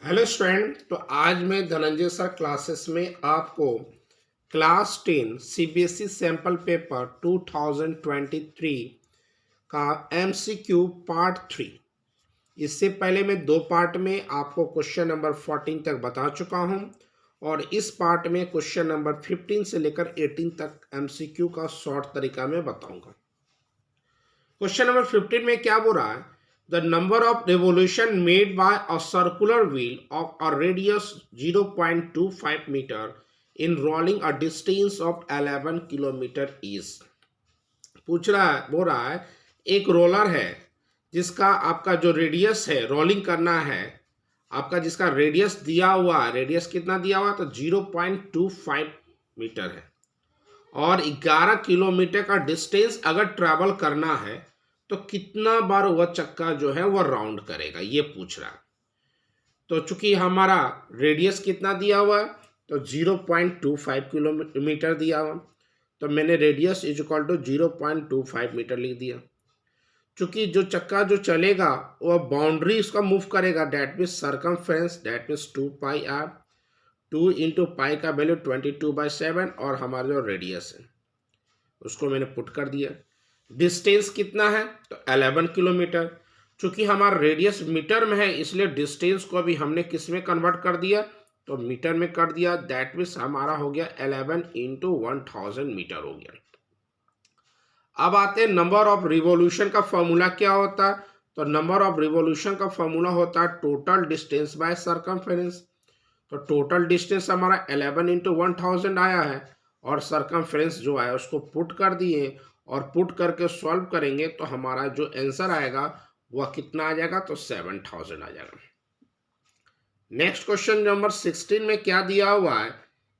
Hello student. तो आज मैं धनंजय सर क्लासेस में आपको क्लास 10 सीबीएसई सैंपल पेपर 2023 का एमसीक्यू पार्ट 3। इससे पहले मैं दो पार्ट में आपको क्वेश्चन नंबर 14 तक बता चुका हूं और इस पार्ट में क्वेश्चन नंबर 15 से लेकर 18 तक एमसीक्यू का शॉर्ट तरीका में बताऊंगा। क्वेश्चन नंबर 15 में क्या बोल रहा है? The number of revolution made by a circular wheel of a radius 0.25 meter in rolling a distance of 11 kilometre is। पूछ रहा है, बोल रहा है एक रोलर है जिसका आपका जो रेडियस है रोलिंग करना है, आपका जिसका रेडियस दिया हुआ है, रेडियस कितना दिया हुआ है तो 0.25 मीटर है और 11 किलोमीटर का डिस्टेंस अगर ट्रैवल करना है तो कितना बार वह चक्का जो है वह राउंड करेगा, ये पूछ रहा है। तो चूंकि हमारा रेडियस कितना दिया हुआ है तो 0.25 किलोमीटर दिया हुआ, तो मैंने radius is equal to 0.25 metre लिख दिया। चूंकि जो चक्का जो चलेगा वह बाउंड्री उसका मूव करेगा, that means circumference, that means 2πr, 2 into pi का वैल्यू 22/7 और हमारा जो रेडियस है उसको मैंने पुट कर दिया। डिस्टेंस कितना है तो 11 किलोमीटर। चूंकि हमारा रेडियस मीटर में है इसलिए डिस्टेंस को भी हमने किस में कन्वर्ट कर दिया तो मीटर में कर दिया, दैट मीन्स हमारा हो गया 11 इंटू 1000 मीटर हो गया। अब आते हैं नंबर ऑफ रिवॉल्यूशन का फॉर्मूला क्या होता है। तो नंबर ऑफ रिवॉल्यूशन का फॉर्मूला होता है टोटल डिस्टेंस बाय सरकमफेरेंस। तो टोटल डिस्टेंस हमारा 11 इंटू 1000 आया है और सरकमफेरेंस जो आया उसको पुट कर दिए और पुट करके सॉल्व करेंगे तो हमारा जो आंसर आएगा वह कितना आ जाएगा तो 7000 आ जाएगा। नेक्स्ट क्वेश्चन नंबर 16 में क्या दिया हुआ है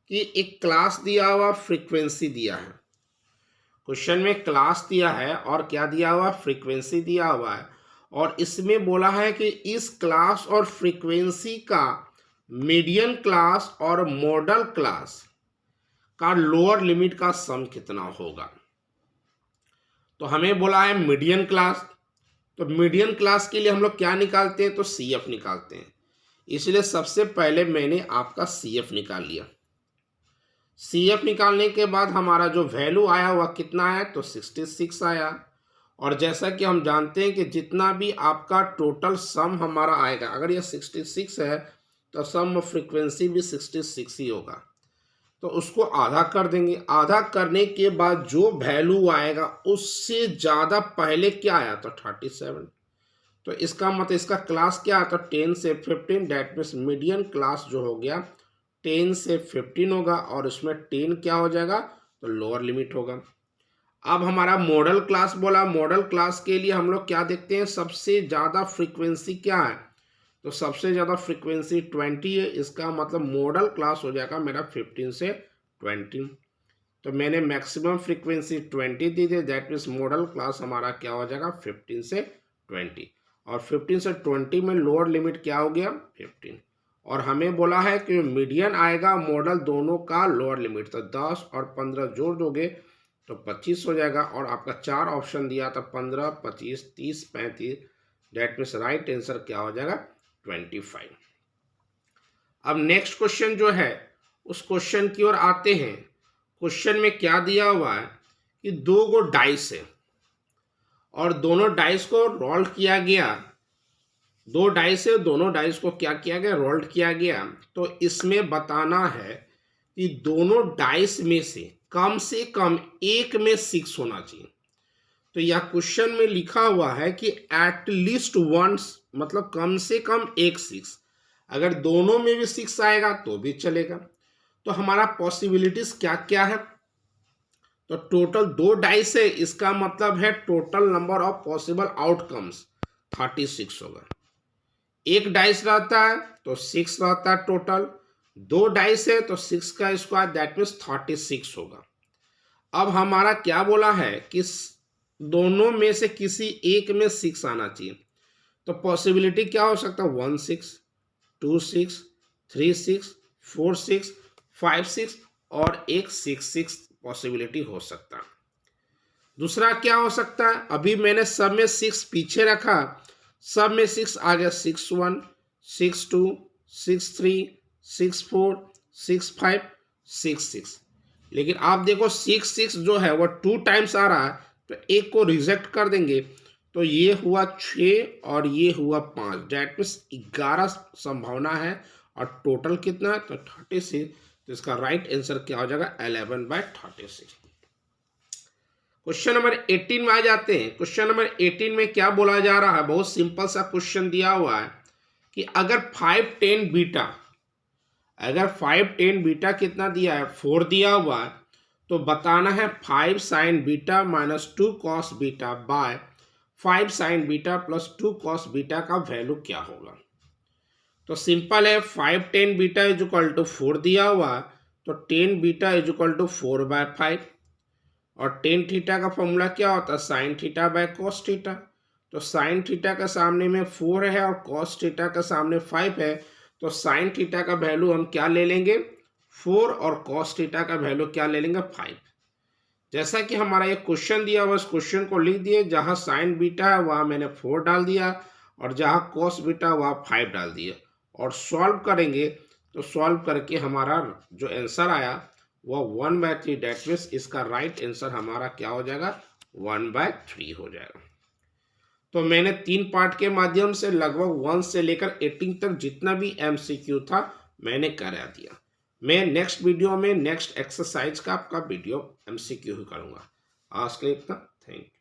कि एक क्लास दिया हुआ, फ्रीक्वेंसी दिया है। क्वेश्चन में क्लास दिया है और क्या दिया हुआ, फ्रीक्वेंसी दिया हुआ है और इसमें बोला है कि इस क्लास और फ्रीक्वेंसी का मीडियन क्लास और मॉडल क्लास का लोअर लिमिट का सम कितना होगा। तो हमें बोला है मीडियन क्लास, तो मीडियन क्लास के लिए हम लोग क्या निकालते हैं तो CF निकालते हैं। इसलिए सबसे पहले मैंने आपका CF निकाल लिया। CF निकालने के बाद हमारा जो वैल्यू आया वह कितना आया तो 66 आया। और जैसा कि हम जानते हैं कि जितना भी आपका टोटल सम हमारा आएगा, अगर यह 66 है तो सम ऑफ फ्रीक्वेंसी भी 66 ही होगा, तो उसको आधा कर देंगे। आधा करने के बाद जो वैल्यू आएगा उससे ज़्यादा पहले क्या आया तो 37। तो इसका मतलब इसका क्लास क्या आता तो 10 से 15, डैट मीन्स मीडियन क्लास जो हो गया 10 से 15 होगा और इसमें 10 क्या हो जाएगा तो लोअर लिमिट होगा। अब हमारा मॉडल क्लास बोला, मॉडल क्लास के लिए हम लोग क्या देखते हैं, सबसे ज़्यादा फ्रीक्वेंसी क्या है तो सबसे ज़्यादा फ्रीक्वेंसी 20 है। इसका मतलब मॉडल क्लास हो जाएगा मेरा 15 से 20। तो मैंने मैक्सिमम फ्रीक्वेंसी 20 दी थी, दैट मीन्स मॉडल क्लास हमारा क्या हो जाएगा 15 से 20 और 15 से 20 में लोअर लिमिट क्या हो गया 15। और हमें बोला है कि मीडियन आएगा मॉडल दोनों का लोअर लिमिट, तो 10 और 15 जोड़ दोगे तो 25 हो जाएगा और आपका 4 ऑप्शन दिया था 15, 25, 30, 35, दैट मीन्स राइट आंसर क्या हो जाएगा 25। अब नेक्स्ट क्वेश्चन जो है उस क्वेश्चन की ओर आते हैं। क्वेश्चन में क्या दिया हुआ है कि 2 गो डाइस है और दोनों डाइस को रोल किया गया। 2 डाइस है, दोनों डाइस को क्या किया गया रोल्ड किया गया। तो इसमें बताना है कि दोनों डाइस में से कम एक में 6 होना चाहिए। तो यह क्वेश्चन में लिखा हुआ है कि एट लीस्ट वंस, मतलब कम से कम एक 6। अगर दोनों में भी 6 आएगा तो भी चलेगा। तो हमारा पॉसिबिलिटीज क्या क्या है तो टोटल 2 डाइस है, इसका मतलब है total number of possible outcomes 36 होगा। एक डाइस रहता है तो 6 रहता है टोटल, 2 डाइस है तो 6 का स्क्वायर दैट मीन्स 36 होगा। अब हमारा क्या बोला है कि दोनों में से किसी एक में 6 आना चाहिए। तो पॉसिबिलिटी क्या हो सकता है 1 6, 2 6, 3 6, 4 6, 5 6 और एक 6 पॉसिबिलिटी हो सकता है। दूसरा क्या हो सकता है, अभी मैंने सब में 6 पीछे रखा, सब में 6 आ गया, 6 1, 6 2, 6 3 6 4 6 5 6 6। लेकिन आप देखो 6 6 जो है वो 2 टाइम्स आ रहा है, तो एक को रिजेक्ट कर देंगे, तो ये हुआ 6 और ये हुआ 5, डेट मीन्स 11 संभावना है और टोटल कितना है तो 36। तो इसका राइट आंसर क्या हो जाएगा 11/36। क्वेश्चन नंबर 18 में आ जाते हैं। क्वेश्चन नंबर 18 में क्या बोला जा रहा है, बहुत सिंपल सा क्वेश्चन दिया हुआ है कि अगर 5 10 बीटा, अगर 5 10 बीटा कितना दिया है 4 दिया हुआ है, तो बताना है 5 sign beta minus 2 cos beta by 5 sign beta plus 2 cos beta का वैल्यू क्या होगा। तो सिंपल है, 5 10 बीटा इज इक्वल टू 4 दिया हुआ है, तो 10 बीटा इज इक्वल टू 4/5 और टेन थीटा का फॉर्मूला क्या होता है sine theta by cos theta. तो साइन थीटा के सामने में 4 है और कॉस थीटा के सामने 5 है, तो साइन थीटा का वैल्यू हम क्या ले लेंगे 4 और कॉस थीटा का वैल्यू क्या ले लेंगे 5। जैसा कि हमारा ये क्वेश्चन दिया हुआ, इस क्वेश्चन को लिख दिए, जहां साइन बीटा है वहां मैंने 4 डाल दिया और जहां कॉस बीटा वहां 5 डाल दिया और सॉल्व करेंगे। तो सॉल्व करके हमारा जो आंसर आया वो 1/3, डेट मीन्स इसका राइट आंसर हमारा क्या हो जाएगा 1/3 हो जाएगा। तो मैंने 3 पार्ट के माध्यम से लगभग 1 से लेकर 18 तक जितना भी MCQ था मैंने करा दिया। मैं नेक्स्ट वीडियो में नेक्स्ट एक्सरसाइज का आपका वीडियो MCQ ही करूँगा। आज के लिए इतना, थैंक यू।